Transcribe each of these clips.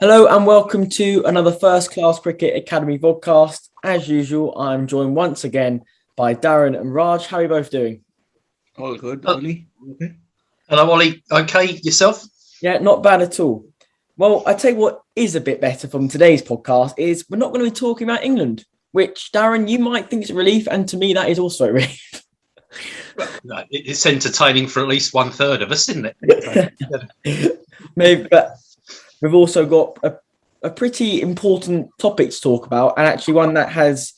Hello and welcome to another First Class Cricket Academy Vodcast. As usual, I'm joined once again by Darren and Raj. How are you both doing? All good, Ollie. Okay. Hello, Ollie. Okay, yourself? Yeah, not bad at all. Well, I tell you what is a bit better from today's podcast is we're not going to be talking about England, which, Darren, you might think is a relief, and to me that is also a relief. Well, it's entertaining for at least 1/3 of us, isn't it? Maybe, but we've also got a pretty important topic to talk about, and actually one that has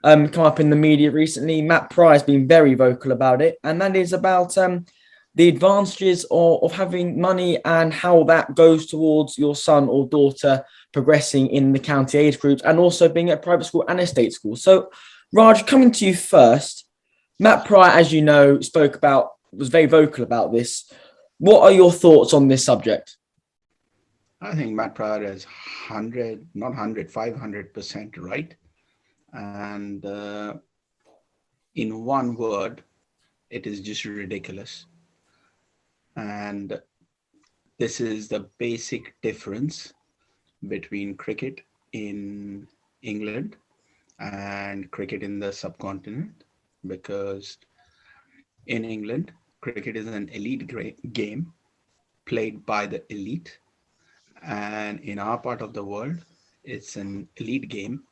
come up in the media recently. Matt Pry has been very vocal about it, and that is about the advantages of having money and how that goes towards your son or daughter progressing in the county age groups, and also being at a private school and a state school. So, Raj, coming to you first, Matt Pry, as you know, was very vocal about this. What are your thoughts on this subject? I think Matt Pryor is 500% right. And in one word, it is just ridiculous. And this is the basic difference between cricket in England and cricket in the subcontinent, because in England, cricket is an elite game played by the elite. And in our part of the world, it's an elite game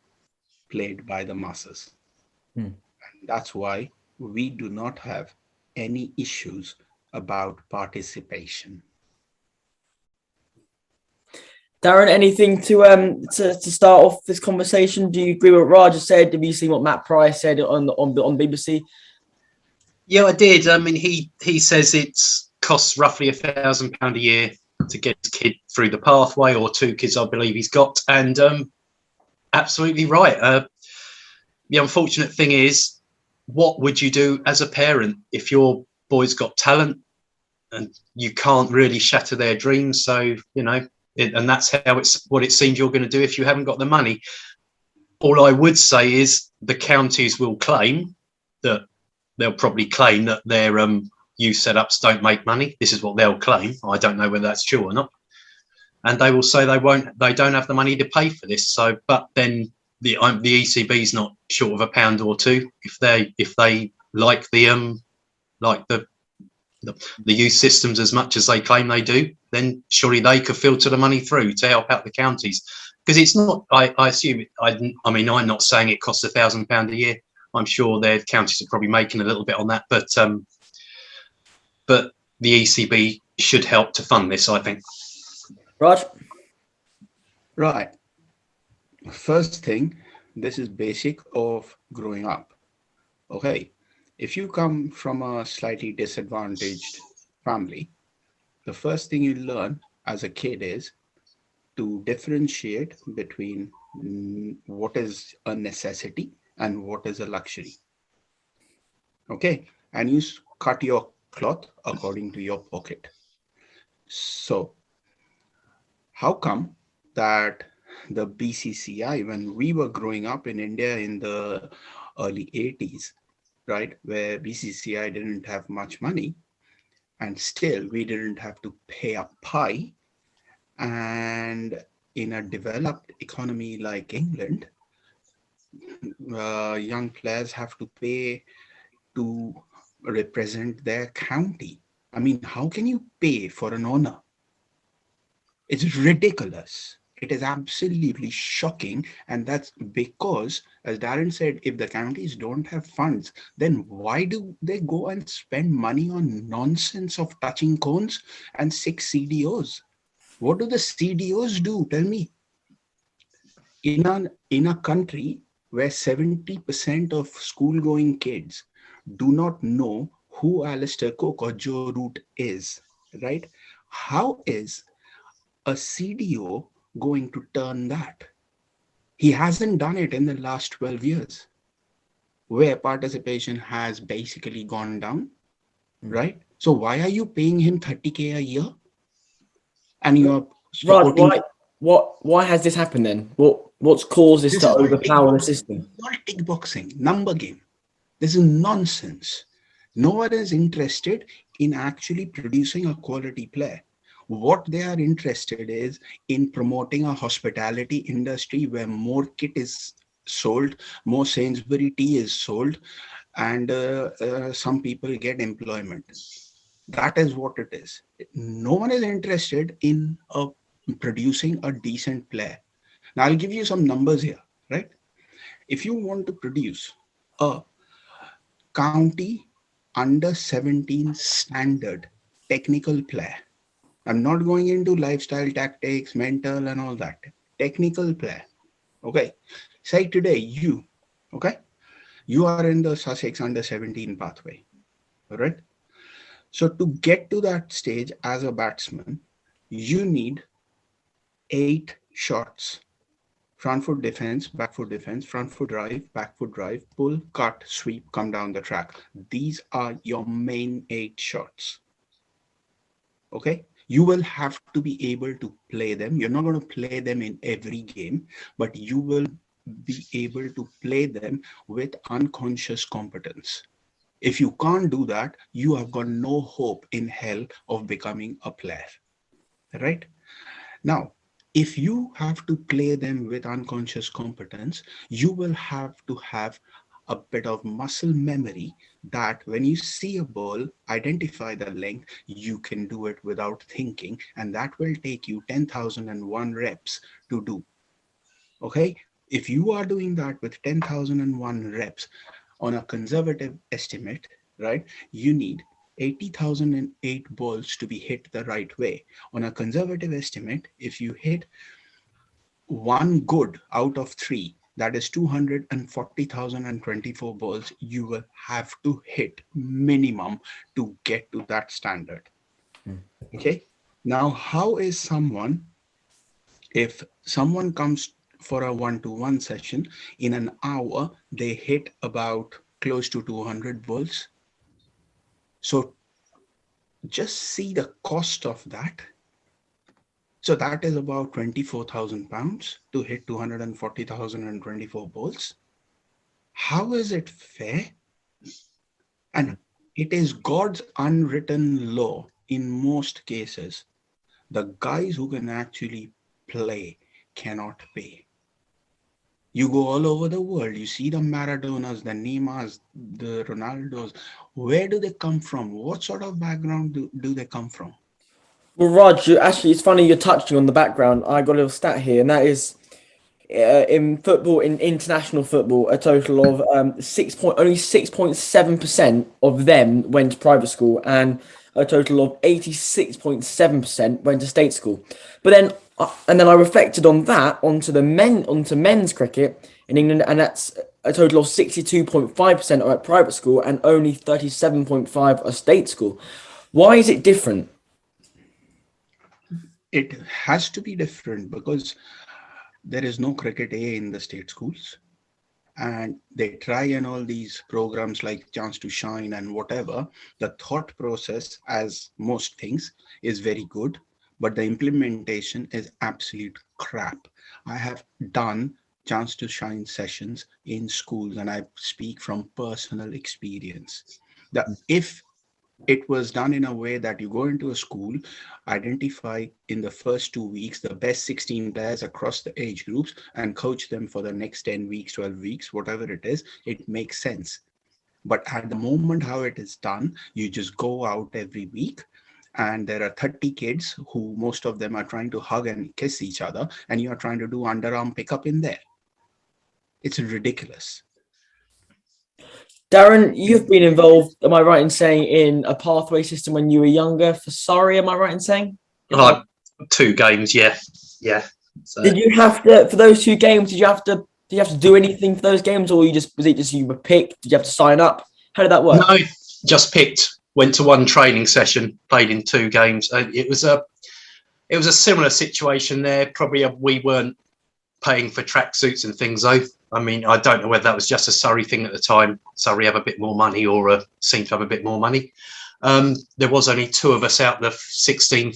played by the masses. And that's why we do not have any issues about participation. Darren, anything to start off this conversation? Do you agree with what Raj said? Have you seen what Matt Pry said on BBC? Yeah, I did. I mean, he says it costs roughly £1,000 a year to get his kid through the pathway, or 2 kids, I believe he's got, and absolutely right. The unfortunate thing is, what would you do as a parent if your boy's got talent and you can't really shatter their dreams? So, and that's what it seems you're going to do if you haven't got the money. All I would say is the counties will claim that they'll probably claim that their youth setups don't make money. This is what they'll claim. I don't know whether that's true or not. And they will say they don't have the money to pay for this. So, but then the ECB's not short of £1 or £2 if they like the youth systems as much as they claim they do. Then surely they could filter the money through to help out the counties, because it's not. I assume. I'm not saying it costs £1,000 a year. I'm sure their counties are probably making a little bit on that, but the ECB should help to fund this, I think. Raj? Right. First thing, this is basic of growing up. Okay. If you come from a slightly disadvantaged family, the first thing you learn as a kid is to differentiate between what is a necessity and what is a luxury. Okay. And you cut your cloth according to your pocket. So how come that the BCCI, when we were growing up in India in the early 80s, right, where BCCI didn't have much money, and still we didn't have to pay a pie, and in a developed economy like England, young players have to pay to represent their county. I mean, how can you pay for an honor? It's ridiculous. It is absolutely shocking. And that's because, as Darren said, if the counties don't have funds, then why do they go and spend money on nonsense of touching cones and 6 CDOs? What do the CDOs do? Tell me. In a country where 70% of school-going kids do not know who Alistair Cook or Joe Root is, right? How is a CDO going to turn that? He hasn't done it in the last 12 years, where participation has basically gone down, right? So why are you paying him 30K a year? And you're Raj, why has this happened then? What's caused this to overpower the system? Not tick boxing, number game. This is nonsense. No one is interested in actually producing a quality player. What they are interested is in promoting a hospitality industry where more kit is sold, more Sainsbury tea is sold, and some people get employment. That is what it is. No one is interested in producing a decent player. Now, I'll give you some numbers here, right? If you want to produce a county under 17 standard technical player, I'm not going into lifestyle tactics, mental, and all that. Technical player. Okay. Say today, okay, you are in the Sussex under 17 pathway. All right. So to get to that stage as a batsman, you need 8 shots. Front foot defense, back foot defense, front foot drive, back foot drive, pull, cut, sweep, come down the track. These are your main 8 shots. Okay. You will have to be able to play them. You're not going to play them in every game, but you will be able to play them with unconscious competence. If you can't do that, you have got no hope in hell of becoming a player. Right? Now, if you have to play them with unconscious competence, you will have to have a bit of muscle memory that when you see a ball, identify the length, you can do it without thinking, and that will take you 10,001 reps to do. Okay? If you are doing that with 10,001 reps on a conservative estimate, right, you need 80,008 balls to be hit the right way. On a conservative estimate, if you hit one good out of 3, that is 240,024 balls you will have to hit minimum to get to that standard. Okay. Now, how is someone, if someone comes for a 1-to-1 session, in an hour, they hit about close to 200 balls. So just see the cost of that. So that is about 24,000 pounds to hit 240,024 balls. How is it fair? And it is God's unwritten law in most cases. The guys who can actually play cannot pay. You go all over the world, you see the Maradonas, the Neymars, the Ronaldos. Where do they come from? What sort of background do they come from? Well, Raj, actually, it's funny you're touching on the background. I got a little stat here, and that is in football, in international football, a total of only 6.7% of them went to private school, and a total of 86.7% went to state school. But then, I reflected on that onto men's cricket in England, and that's a total of 62.5% are at private school, and only 37.5% are state school. Why is it different? It has to be different because there is no cricket A in the state schools, and they try and all these programs like Chance to Shine and whatever. The thought process, as most things, is very good, but the implementation is absolute crap. I have done Chance to Shine sessions in schools, and I speak from personal experience. That if it was done in a way that you go into a school, identify in the first 2 weeks the best 16 players across the age groups and coach them for the next 10 weeks, 12 weeks, whatever it is, it makes sense. But at the moment how it is done, you just go out every week and there are 30 kids who most of them are trying to hug and kiss each other, and you are trying to do underarm pickup in there. It's ridiculous. Darren, you've been involved, am I right in saying, in a pathway system when you were younger for Surrey, am I right in saying? 2 games, yeah. So, did you have to, for those 2 games, did you have to do anything for those games, or was it just you were picked? Did you have to sign up? How did that work? No, just picked, went to 1 training session, played in 2 games. It was a similar situation there. Probably we weren't paying for tracksuits and things though. I mean, I don't know whether that was just a Surrey thing at the time. Surrey have a bit more money, or seem to have a bit more money. There was only 2 of us out of the 16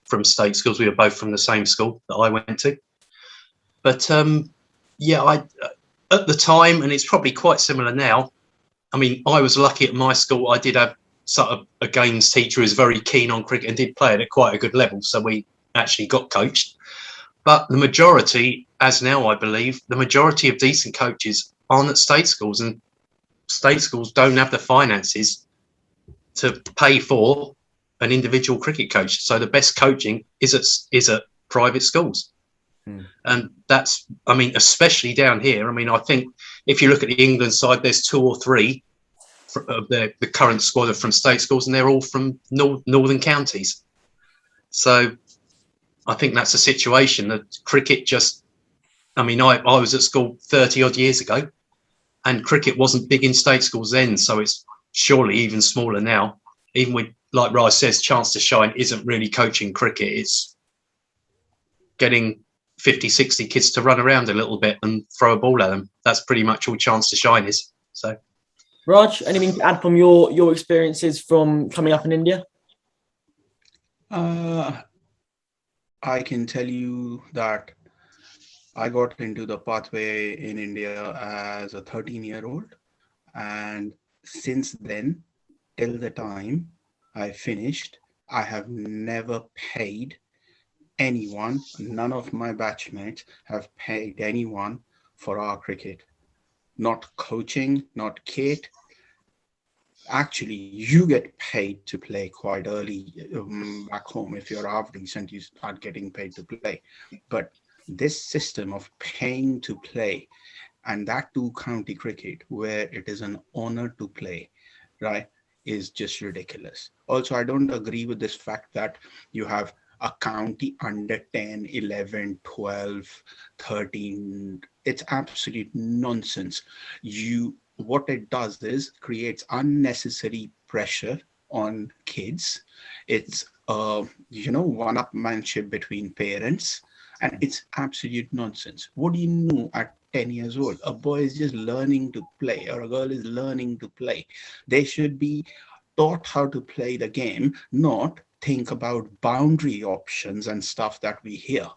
from state schools. We were both from the same school that I went to. But I at the time, and it's probably quite similar now. I mean, I was lucky at my school. I did have sort of a games teacher who's very keen on cricket and did play it at quite a good level. So we actually got coached. But the majority, as now I believe, the majority of decent coaches aren't at state schools, and state schools don't have the finances to pay for an individual cricket coach. So the best coaching is at private schools. And that's, I mean, especially down here. I mean, I think if you look at the England side, there's 2 or 3 of the current squad are from state schools, and they're all from northern counties. So I think that's a situation that cricket just, I mean, I was at school 30 odd years ago, and cricket wasn't big in state schools then. So it's surely even smaller now. Even with, like Raj says, chance to shine isn't really coaching cricket. It's getting 50, 60 kids to run around a little bit and throw a ball at them. That's pretty much all chance to shine is. So, Raj, anything to add from your experiences from coming up in India? I can tell you that I got into the pathway in India as a 13-year-old. And since then, till the time I finished, I have never paid anyone. None of my batchmates have paid anyone for our cricket. Not coaching, not kit. Actually, you get paid to play quite early back home. If you're half decent, you start getting paid to play. But this system of paying to play, and that too county cricket, where it is an honor to play, right, is just ridiculous. Also, I don't agree with this fact that you have a county under 10, 11, 12, 13. It's absolute nonsense. What it does is creates unnecessary pressure on kids. It's one-upmanship between parents, and it's absolute nonsense. What do you know at 10 years old? A boy is just learning to play, or a girl is learning to play. They should be taught how to play the game, not think about boundary options and stuff that we hear.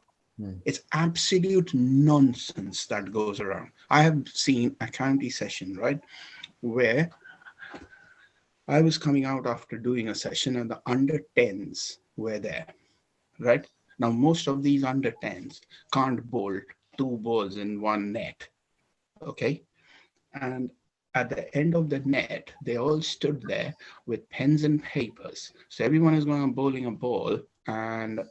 It's absolute nonsense that goes around. I have seen a county session, right, where I was coming out after doing a session and the under 10s were there, right? Now, most of these under 10s can't bowl 2 balls in one net, okay? And at the end of the net, they all stood there with pens and papers. So everyone is going and bowling a ball and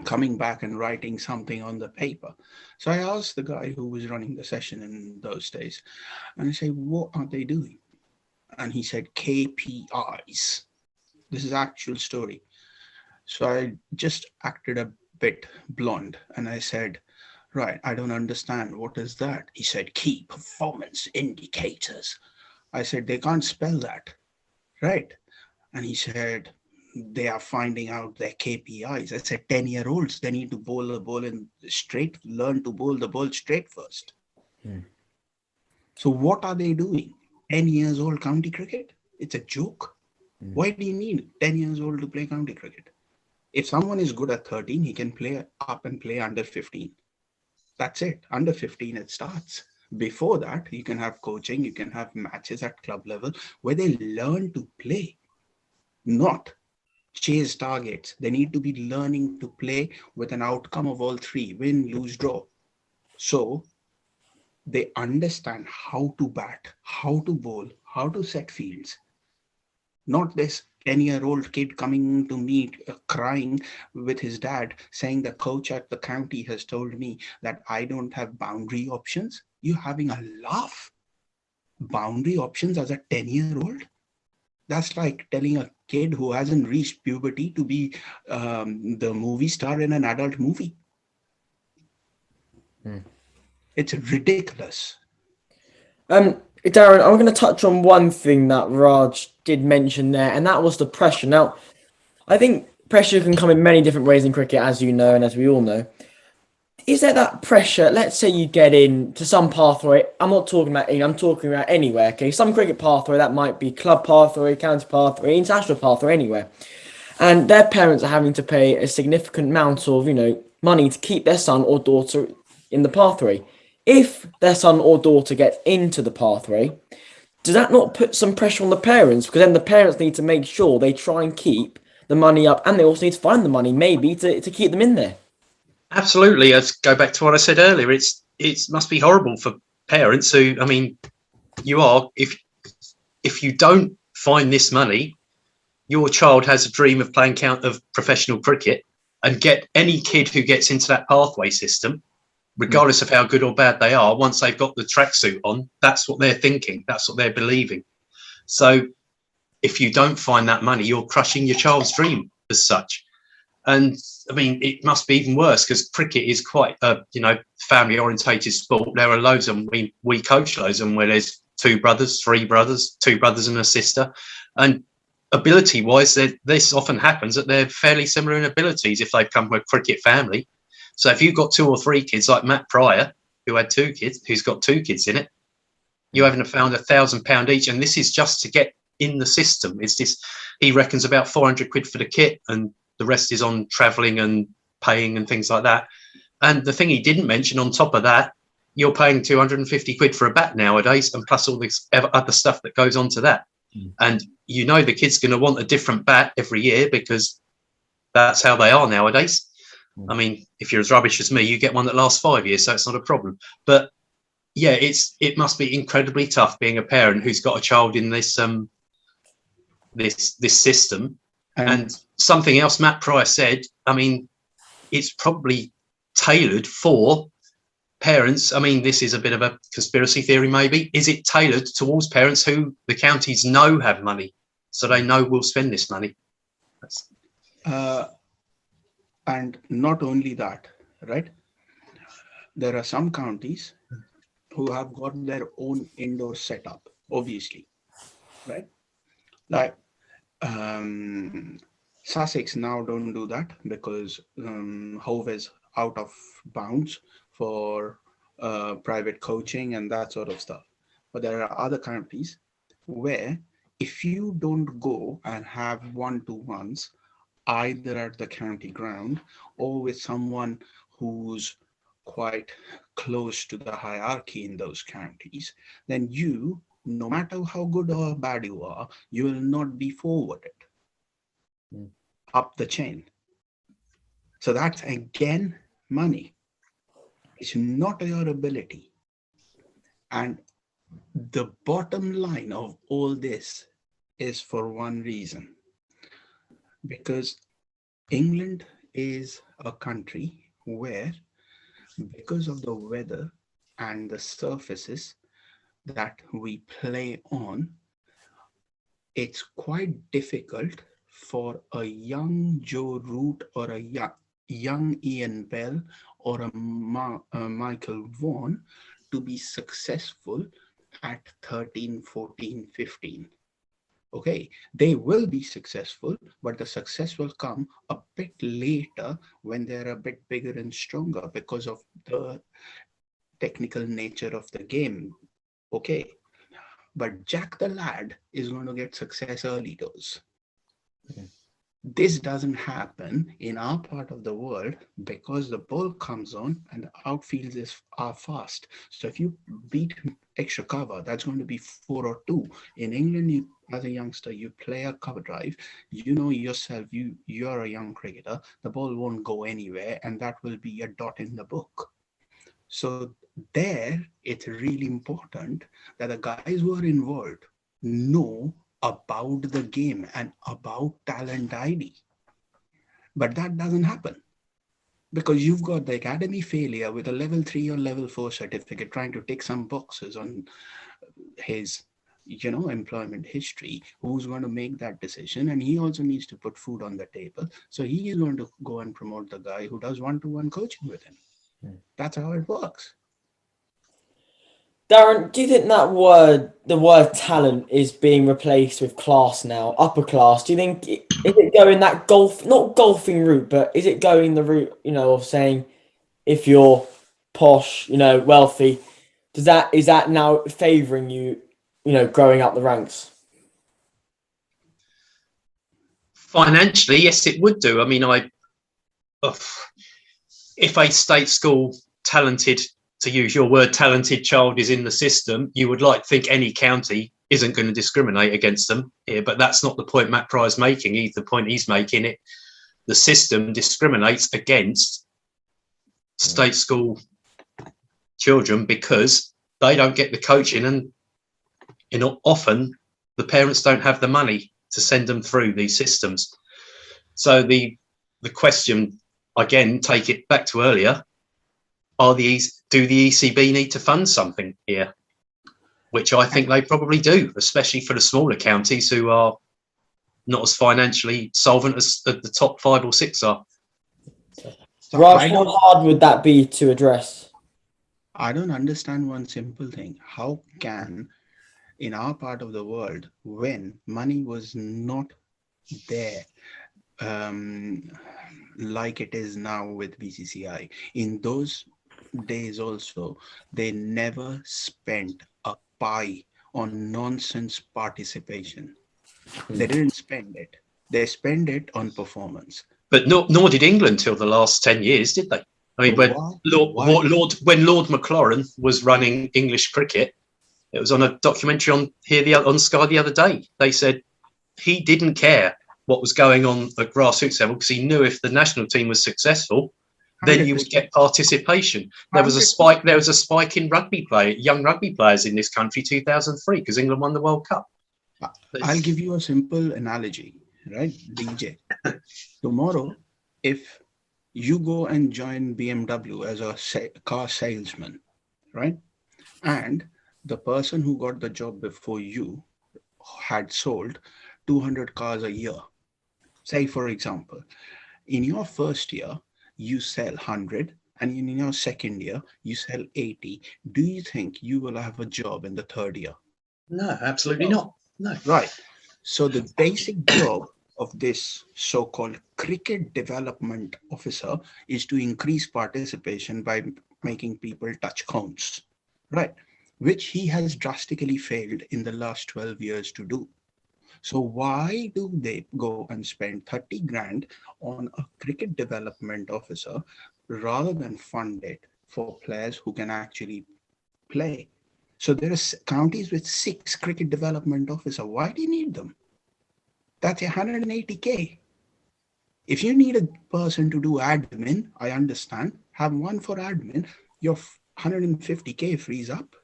coming back and writing something on the paper. So I asked the guy who was running the session in those days, and I said, what are they doing? And he said, KPIs. This is actual story. So I just acted a bit blonde, and I said, right, I don't understand. What is that? He said, key performance indicators. I said, they can't spell that, right? And he said, they are finding out their KPIs. I said, 10-year-olds, they need to bowl the ball in straight, learn to bowl the ball straight first. So what are they doing? 10 years old county cricket? It's a joke. Why do you need 10 years old to play county cricket? If someone is good at 13, he can play up and play under 15. That's it. Under 15, it starts. Before that, you can have coaching, you can have matches at club level where they learn to play, not chase targets. They need to be learning to play with an outcome of all 3, win, lose, draw. So they understand how to bat, how to bowl, how to set fields. Not this 10-year-old kid coming to me crying with his dad saying the coach at the county has told me that I don't have boundary options. You're having a laugh. Boundary options as a 10-year-old? That's like telling a kid who hasn't reached puberty to be the movie star in an adult movie. It's ridiculous. Darren, I'm going to touch on one thing that Raj did mention there, and that was the pressure. Now, I think pressure can come in many different ways in cricket, as you know, and as we all know. Is there that pressure? Let's say you get into some pathway. I'm not talking about England, I'm talking about anywhere, okay? Some cricket pathway, that might be club pathway, county pathway, international pathway, anywhere. And their parents are having to pay a significant amount of, money to keep their son or daughter in the pathway. If their son or daughter gets into the pathway, does that not put some pressure on the parents? Because then the parents need to make sure they try and keep the money up, and they also need to find the money maybe to keep them in there. Absolutely. Let's go back to what I said earlier. It must be horrible for parents who, I mean, you are, if you don't find this money, your child has a dream of playing professional cricket, and get any kid who gets into that pathway system, regardless of how good or bad they are, once they've got the tracksuit on, that's what they're thinking. That's what they're believing. So if you don't find that money, you're crushing your child's dream as such. And I mean, it must be even worse because cricket is quite a, family orientated sport. There are loads of them. We coach loads of them where there's 2 brothers, 3 brothers, 2 brothers and a sister. And ability wise, this often happens that they're fairly similar in abilities if they've come from a cricket family. So if you've got 2 or 3 kids like Matt Pryor, who had 2 kids, who's got 2 kids in it, you haven't found £1,000 each. And this is just to get in the system. It's this, he reckons about 400 quid for the kit, and the rest is on travelling and paying and things like that. And the thing he didn't mention on top of that, you're paying 250 quid for a bat nowadays, and plus all this other stuff that goes on to that. And the kid's going to want a different bat every year because that's how they are nowadays. I mean, if you're as rubbish as me, you get one that lasts 5 years, so it's not a problem. But yeah, it must be incredibly tough being a parent who's got a child in this this system. And something else Matt Pryor said, I mean, it's probably tailored for parents. I mean, this is a bit of a conspiracy theory, maybe. Is it tailored towards parents who the counties know have money, so they know will spend this money? And not only that, right? There are some counties who have got their own indoor setup, obviously, right? Like Sussex now don't do that because Hove is out of bounds for private coaching and that sort of stuff. But there are other counties where if you don't go and have 1-to-1s either at the county ground or with someone who's quite close to the hierarchy in those counties, then you, no matter how good or bad you are, you will not be forwarded up the chain. So that's again money. It's not your ability. And the bottom line of all this is for one reason. Because England is a country where, because of the weather and the surfaces that we play on, it's quite difficult for a young Joe Root or a young Ian Bell or a Michael Vaughan to be successful at 13, 14, 15. Okay, they will be successful, but the success will come a bit later when they're a bit bigger and stronger because of the technical nature of the game. Okay, but Jack the Lad is going to get success early doors. Okay. This doesn't happen in our part of the world because the ball comes on and the outfields are fast. So if you beat extra cover, that's going to be 4 or 2. In England, as a youngster, you play a cover drive, you know yourself, you're a young cricketer, the ball won't go anywhere, and that will be a dot in the book. So there, it's really important that the guys who are involved know about the game and about talent ID. But that doesn't happen because you've got the academy failure with a level 3 or level 4 certificate trying to tick some boxes on his employment history. Who's going to make that decision? And he also needs to put food on the table. So he is going to go and promote the guy who does one-to-one coaching with him. That's how it works. Darren, do you think that the word talent is being replaced with class now, upper class? Do you think, is it going that not golfing route, but is it going the route, of saying if you're posh, wealthy, is that now favouring you, growing up the ranks? Financially, yes, it would do. I mean, if a state school talented, to use your word, talented child is in the system, you would think any county isn't going to discriminate against them here. But that's not the point Matt Pryor's making. The point he's making it. The system discriminates against state school children because they don't get the coaching, and often the parents don't have the money to send them through these systems. So the question, again, take it back to earlier, do the ECB need to fund something here? Which I think they probably do, especially for the smaller counties who are not as financially solvent as the top 5 or 6 are. Raj, how hard would that be to address? I don't understand one simple thing. How can, in our part of the world, when money was not there, like it is now with BCCI, in those days also, they never spent a pie on nonsense participation. They didn't spend it. They spend it on performance. But nor did England till the last 10 years, did they? I mean, when Lord Maclaurin was running English cricket, it was on a documentary on Sky the other day. They said he didn't care what was going on at grassroots level because he knew if the national team was successful, then you would get participation. There was a spike. There was a spike in young rugby players in this country, 2003, because England won the World Cup. I'll give you a simple analogy, right, DJ? Tomorrow, if you go and join BMW as a car salesman, right, and the person who got the job before you had sold 200 cars a year, say, for example, in your first year, you sell 100, and in your second year, you sell 80. Do you think you will have a job in the third year? No, absolutely not. No. Right. So the basic job of this so-called cricket development officer is to increase participation by making people touch cones, right? Which he has drastically failed in the last 12 years to do. So why do they go and spend 30 grand on a cricket development officer rather than fund it for players who can actually play? So there are counties with 6 cricket development officers. Why do you need them? That's 180K. If you need a person to do admin, I understand. Have one for admin. Your 150K frees up.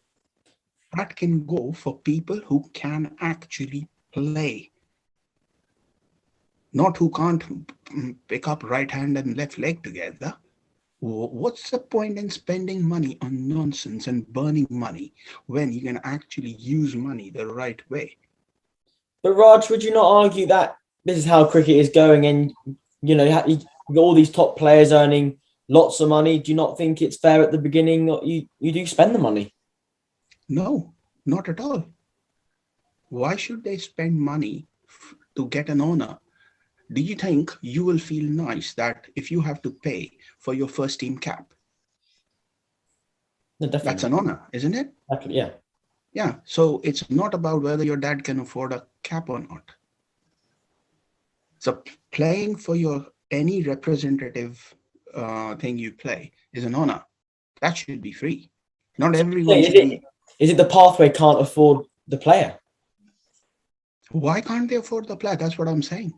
That can go for people who can actually play, not who can't pick up right hand and left leg together. What's the point in spending money on nonsense and burning money when you can actually use money the right way? But Raj, would you not argue that this is how cricket is going, and you got all these top players earning lots of money? Do you not think it's fair at the beginning that you do spend the money? No, not at all. Why should they spend money to get an honor? Do you think you will feel nice that if you have to pay for your first team cap? No, definitely. That's an honor, isn't it? Definitely, yeah. Yeah. So it's not about whether your dad can afford a cap or not. So playing for any representative thing you play is an honor. That should be free. Not everyone. Is it the pathway can't afford the player? Why can't they afford the player? That's what I'm saying.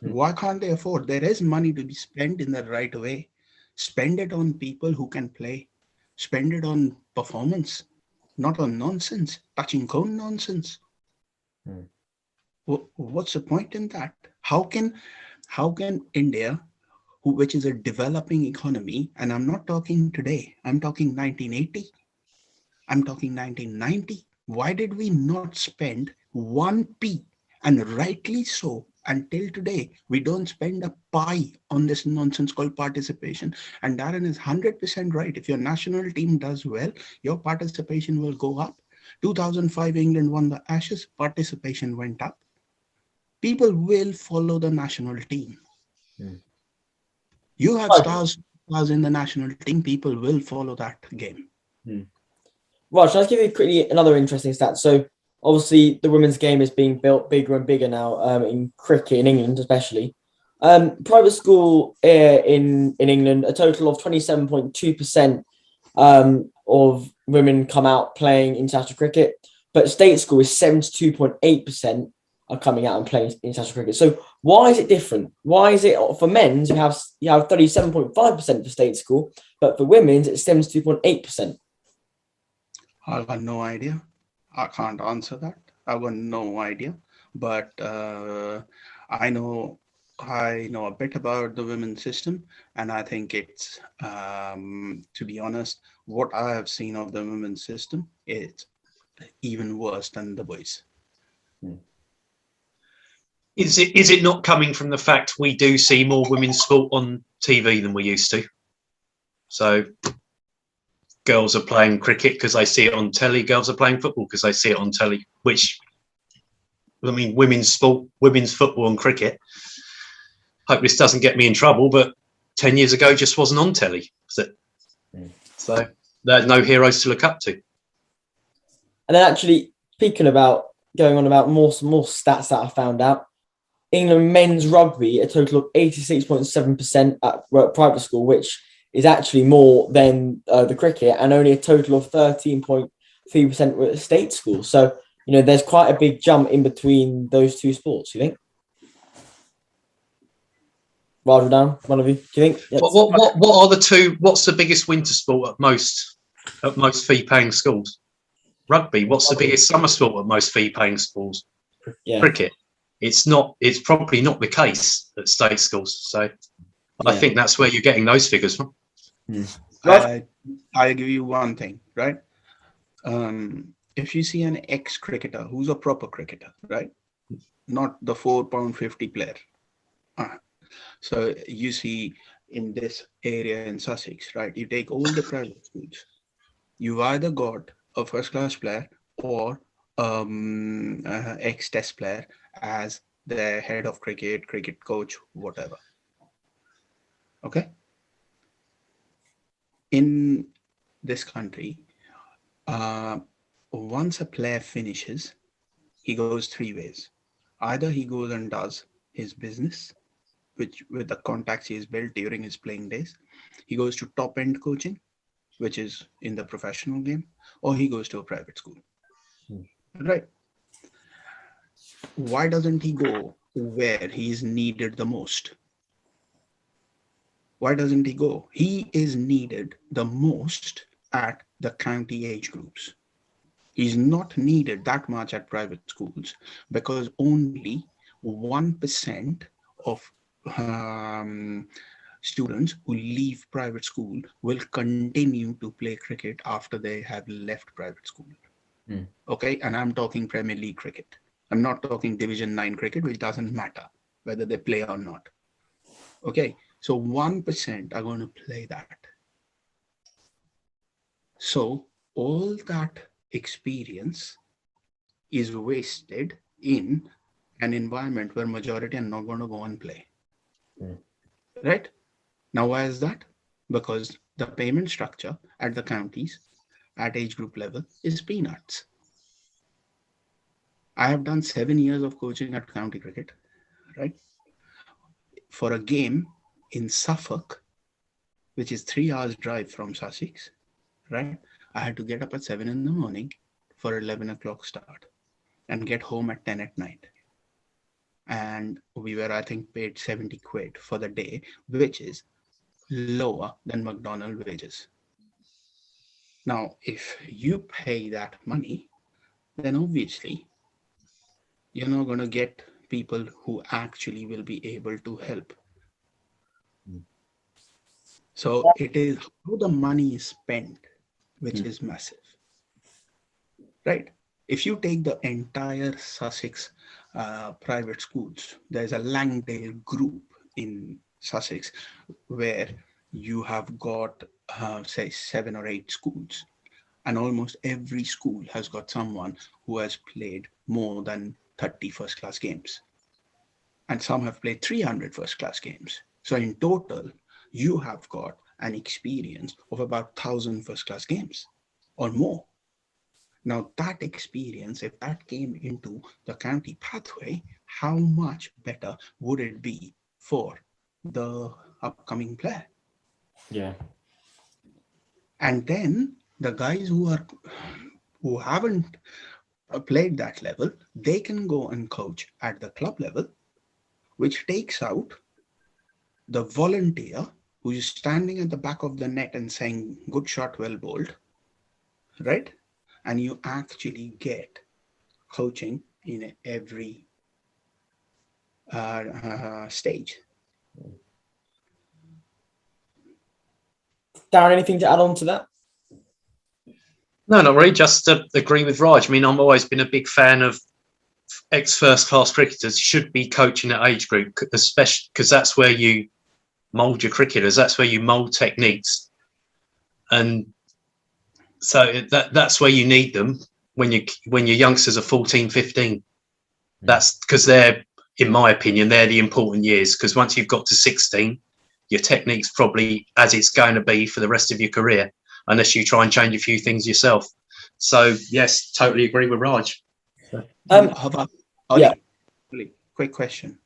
Why can't they afford? There is money to be spent in the right way. Spend it on people who can play. Spend it on performance, not on nonsense, touching cone nonsense. What's the point in that? How can India, which is a developing economy, and I'm not talking today, I'm talking 1980, I'm talking 1990. Why did we not spend 1p? And rightly so. Until today, we don't spend a pie on this nonsense called participation. And Darren is 100% right. If your national team does well, your participation will go up. 2005, England won the Ashes, participation went up. People will follow the national team. You have stars in the national team, people will follow that game. Raj, I'll give you quickly another interesting stat. So obviously the women's game is being built bigger and bigger now in cricket, in England especially. Private school in England, a total of 27.2% of women come out playing international cricket, but state school is 72.8% are coming out and playing international cricket. So why is it different? Why is it for men's you have 37.5% for state school, but for women's it's 72.8%? I've got no idea. I can't answer that. I've got no idea. But I know a bit about the women's system, and I think it's, to be honest, what I have seen of the women's system, it's even worse than the boys. Is it not coming from the fact we do see more women's sport on TV than we used to? So girls are playing cricket because they see it on telly. Girls are playing football because they see it on telly. Which, I mean, women's sport, women's football and cricket. Hope this doesn't get me in trouble, but 10 years ago just wasn't on telly. So there's no heroes to look up to. And then actually speaking about going on about more stats that I found out. England men's rugby, a total of 86.7% at private school, which is actually more than the cricket, and only a total of 13.3% at state school. So, there's quite a big jump in between those two sports, you think? Raj, down, one of you, do you think? Yes. What are the two? What's the biggest winter sport at most fee-paying schools? Rugby. What's the biggest summer sport at most fee-paying schools? Yeah. Cricket. It's not. It's probably not the case at state schools. So I think that's where you're getting those figures from. I give you one thing, right? If you see an ex-cricketer who's a proper cricketer, right? Not the £4.50 player. So you see in this area in Sussex, right? You take all the private schools. You've either got a first-class player or ex-test player as the head of cricket coach, whatever. Okay? In this country, once a player finishes, he goes three ways. Either he goes and does his business, which with the contacts he has built during his playing days. He goes to top-end coaching, which is in the professional game, or he goes to a private school. Right? Why doesn't he go where he is needed the most? Why doesn't he go? He is needed the most at the county age groups. He's not needed that much at private schools because only 1% of students who leave private school will continue to play cricket after they have left private school. Okay, and I'm talking Premier League cricket. I'm not talking Division 9 cricket, which doesn't matter whether they play or not. Okay, so 1% are going to play that. So all that experience is wasted in an environment where majority are not going to go and play. Right? Now, why is that? Because the payment structure at the counties at age group level is peanuts. I have done 7 years of coaching at county cricket, right? For a game in Suffolk, which is 3 hours drive from Sussex, right? I had to get up at 7 in the morning for 11 o'clock start and get home at 10 at night. And we were, I think, paid 70 quid for the day, which is lower than McDonald's wages. Now, if you pay that money, then obviously you're not going to get people who actually will be able to help. So it is how the money is spent, which is massive, right? If you take the entire Sussex private schools, there's a Langdale group in Sussex where you have got, say, 7 or 8 schools. And almost every school has got someone who has played more than 30 first-class games. And some have played 300 first-class games. So in total, you have got an experience of about 1,000 first-class games or more. Now that experience, if that came into the county pathway, how much better would it be for the upcoming player? Yeah. And then the guys who haven't played that level, they can go and coach at the club level, which takes out the volunteer who is standing at the back of the net and saying, good shot, well bowled, right? And you actually get coaching in every stage. Darren, anything to add on to that? No, not really. Just to agree with Raj. I mean, I've always been a big fan of ex-first class cricketers should be coaching at age group, especially because that's where you mould your cricketers. That's where you mould techniques, and so that's where you need them when your youngsters are 14, 15. That's because they're, in my opinion, they're the important years. Because once you've got to 16, your technique's probably as it's going to be for the rest of your career, unless you try and change a few things yourself. So yes, totally agree with Raj. How about Ollie? Yeah. Ollie, quick question.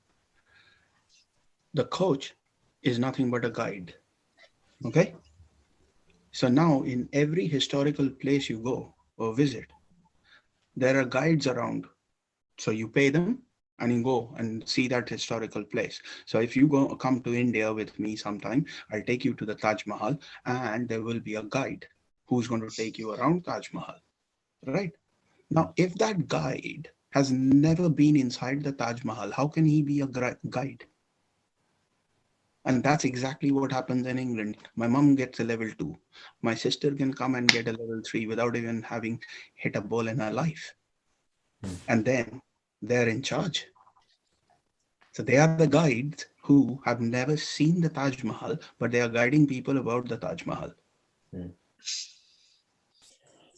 The coach is nothing but a guide. Okay? So now in every historical place you go or visit, there are guides around. So you pay them and you go and see that historical place. So if you come to India with me sometime, I'll take you to the Taj Mahal and there will be a guide who's going to take you around Taj Mahal, right? Now, if that guide has never been inside the Taj Mahal, how can he be a guide? And that's exactly what happens in England. My mom gets a level 2. My sister can come and get a level 3 without even having hit a ball in her life. And then they're in charge. So they are the guides who have never seen the Taj Mahal, but they are guiding people about the Taj Mahal.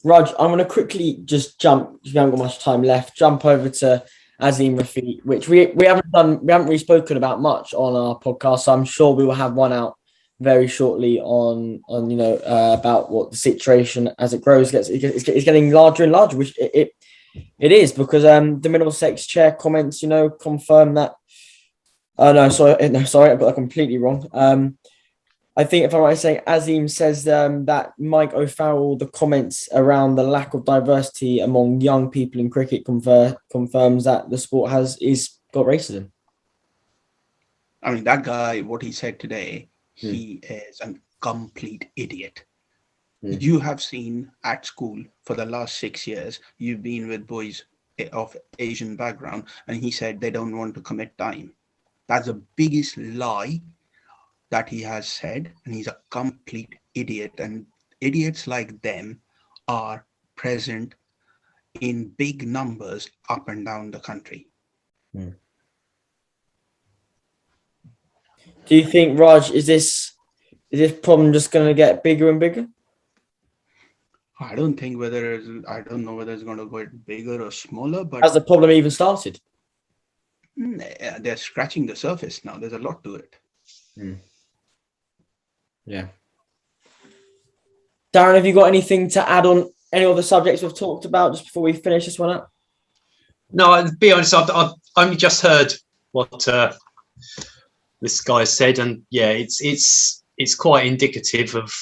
Raj, I'm going to quickly just jump, we haven't got much time left, jump over to Azim Rafiq, which we haven't really spoken about much on our podcast. So I'm sure we will have one out very shortly on about what the situation as it grows it's getting larger and larger, which it is, because the Middlesex chair comments confirm that. Sorry, I've got that completely wrong. I think, if I'm right in saying, Azim says that Mike O'Farrell, the comments around the lack of diversity among young people in cricket confirms that the sport is got racism. I mean, that guy, what he said today, he is a complete idiot. You have seen at school for the last 6 years, you've been with boys of Asian background, and he said they don't want to commit time. That's the biggest lie that he has said, and he's a complete idiot. And idiots like them are present in big numbers up and down the country. Do you think, Raj, is this problem just going to get bigger and bigger? I don't know whether it's going to get bigger or smaller, but has the problem even started? They're scratching the surface now. There's a lot to it. Yeah. Darren, have you got anything to add on any other subjects we've talked about just before we finish this one up? No, I'll be honest, I've only just heard what this guy said, and yeah, it's quite indicative of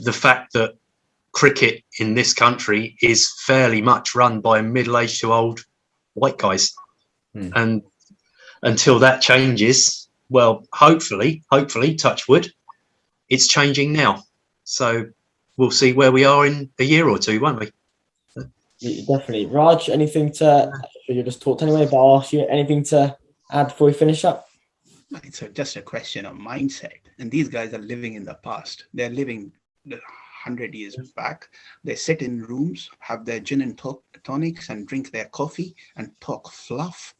the fact that cricket in this country is fairly much run by middle-aged to old white guys. And until that changes, well, hopefully, touch wood, it's changing now. So we'll see where we are in a year or two, won't we? Definitely. Raj, anything to, you just talked anyway, but I'll ask you anything to add before we finish up? It's just a question of mindset. And these guys are living in the past. They're living 100 years back. They sit in rooms, have their gin and tonics and drink their coffee and talk fluff,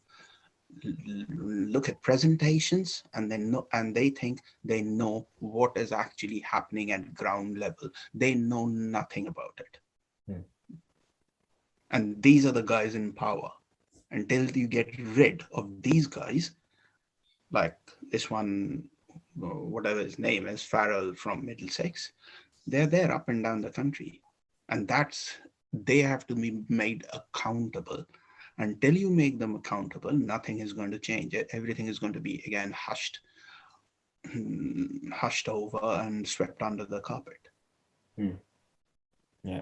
look at presentations, and they think they know what is actually happening at ground level. They know nothing about it. And these are the guys in power. Until you get rid of these guys, like this one, whatever his name is, Farrell from Middlesex, they're there up and down the country. And they have to be made accountable. Until you make them accountable, nothing is going to change. Everything is going to be, again, hushed over and swept under the carpet. Yeah.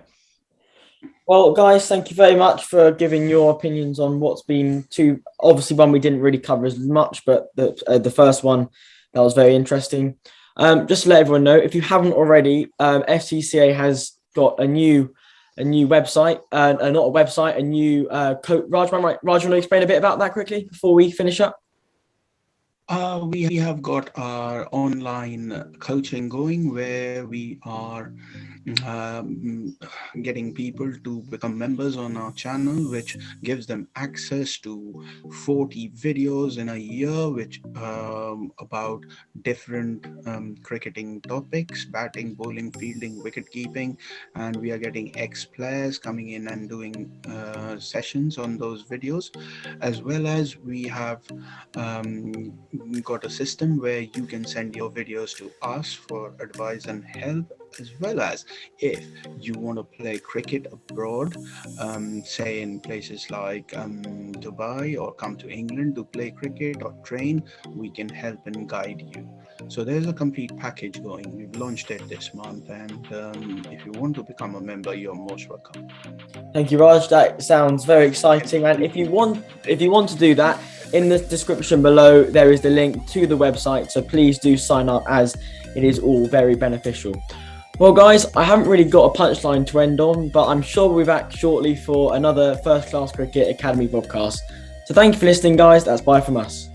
Well, guys, thank you very much for giving your opinions on what's been obviously one we didn't really cover as much, but the first one, that was very interesting. Just to let everyone know, if you haven't already, FCCA has got a new website, not a website, a new Raj, am I right? Raj, you want to explain a bit about that quickly before we finish up? We have got our online coaching going, where we are getting people to become members on our channel, which gives them access to 40 videos in a year, which about different cricketing topics: batting, bowling, fielding, wicket keeping. And we are getting ex-players coming in and doing sessions on those videos, as well as we have got a system where you can send your videos to us for advice and help, as well as if you want to play cricket abroad, say in places like Dubai, or come to England to play cricket or train, we can help and guide you. So there's a complete package going. We've launched it this month, and if you want to become a member, you're most welcome. Thank you, Raj. That sounds very exciting. And if you want to do that, in the description below, there is the link to the website. So please do sign up, as it is all very beneficial. Well, guys, I haven't really got a punchline to end on, but I'm sure we'll be back shortly for another First Class Cricket Academy podcast. So thank you for listening, guys. That's bye from us.